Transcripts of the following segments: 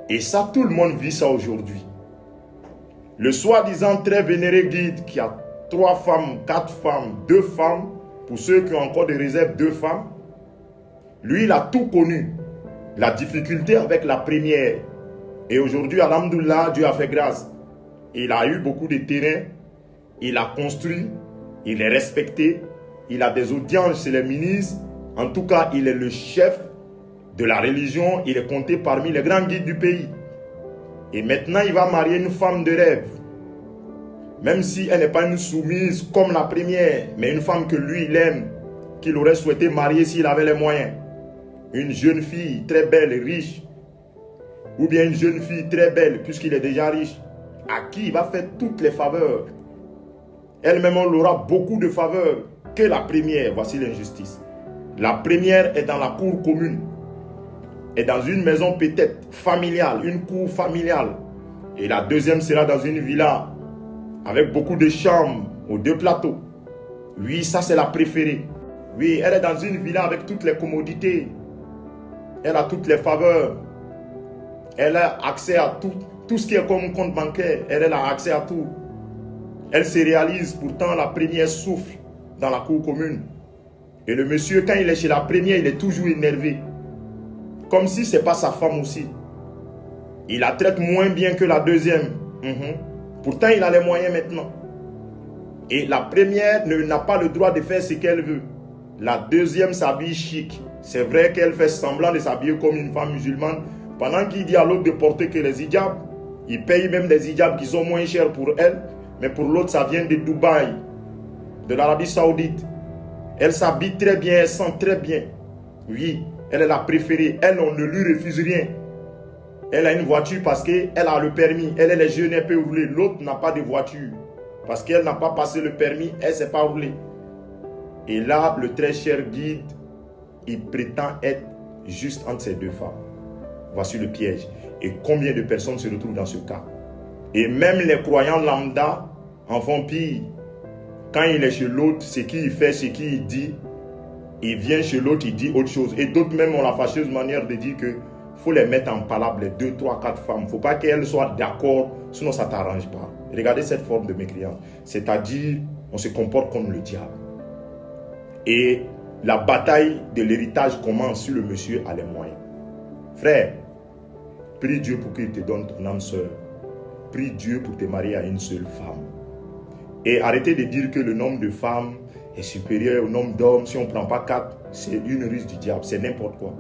Et ça, tout le monde vit ça aujourd'hui. Le soi-disant très vénéré guide qui a 3 femmes, 4 femmes, 2 femmes, pour ceux qui ont encore des réserves, 2 femmes, lui, il a tout connu. La difficulté avec la première. Et aujourd'hui, alhamdoulilah, Dieu a fait grâce. Il a eu beaucoup de terrain, il a construit, il est respecté, il a des audiences chez les ministres. En tout cas, il est le chef de la religion, il est compté parmi les grands guides du pays. Et maintenant, il va marier une femme de rêve. Même si elle n'est pas une soumise comme la première, mais une femme que lui, il aime, qu'il aurait souhaité marier s'il avait les moyens. Une jeune fille très belle et riche, ou bien une jeune fille très belle, puisqu'il est déjà riche, à qui il va faire toutes les faveurs. Elle-même, on aura beaucoup de faveurs que la première. Voici l'injustice. La première est dans la cour commune, est dans une maison peut-être familiale, une cour familiale. Et la deuxième sera dans une villa, avec beaucoup de chambres, aux 2 plateaux. Oui, ça c'est la préférée. Oui, elle est dans une villa avec toutes les commodités. Elle a toutes les faveurs. Elle a accès à tout ce qui est comme compte bancaire. Elle a accès à tout. Elle se réalise, pourtant la première souffre dans la cour commune. Et le monsieur, quand il est chez la première, il est toujours énervé. Comme si ce n'est pas sa femme aussi. Il la traite moins bien que la deuxième. Pourtant, il a les moyens maintenant. Et la première n'a pas le droit de faire ce qu'elle veut. La deuxième s'habille chic. C'est vrai qu'elle fait semblant de s'habiller comme une femme musulmane. Pendant qu'il dit à l'autre de porter que les hijabs, il paye même des hijabs qui sont moins chers pour elle. Mais pour l'autre, ça vient de Dubaï, de l'Arabie Saoudite. Elle s'habille très bien, elle sent très bien. Oui, elle est la préférée. Elle, on ne lui refuse rien. Elle a une voiture parce qu'elle a le permis. Elle est jeune, elle peut rouler. L'autre n'a pas de voiture. Parce qu'elle n'a pas passé le permis, elle ne sait pas rouler. Et là, le très cher guide, il prétend être juste entre ces 2 femmes. Voici le piège. Et combien de personnes se retrouvent dans ce cas? Et même les croyants lambda en font pire. Quand il est chez l'autre, ce qu'il fait, ce qu'il dit, il vient chez l'autre, il dit autre chose. Et d'autres même ont la fâcheuse manière de dire que faut les mettre en palabre, les 2, 3, 4 femmes. Il ne faut pas qu'elles soient d'accord, sinon ça ne t'arrange pas. Regardez cette forme de mécréance. C'est-à-dire, on se comporte comme le diable. Et la bataille de l'héritage commence si le monsieur a les moyens. Frère, prie Dieu pour qu'il te donne ton âme sœur. Prie Dieu pour te marier à une seule femme. Et arrêtez de dire que le nombre de femmes est supérieur au nombre d'hommes. Si on ne prend pas 4, c'est une ruse du diable. C'est n'importe quoi.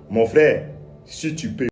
Mon frère, si tu peux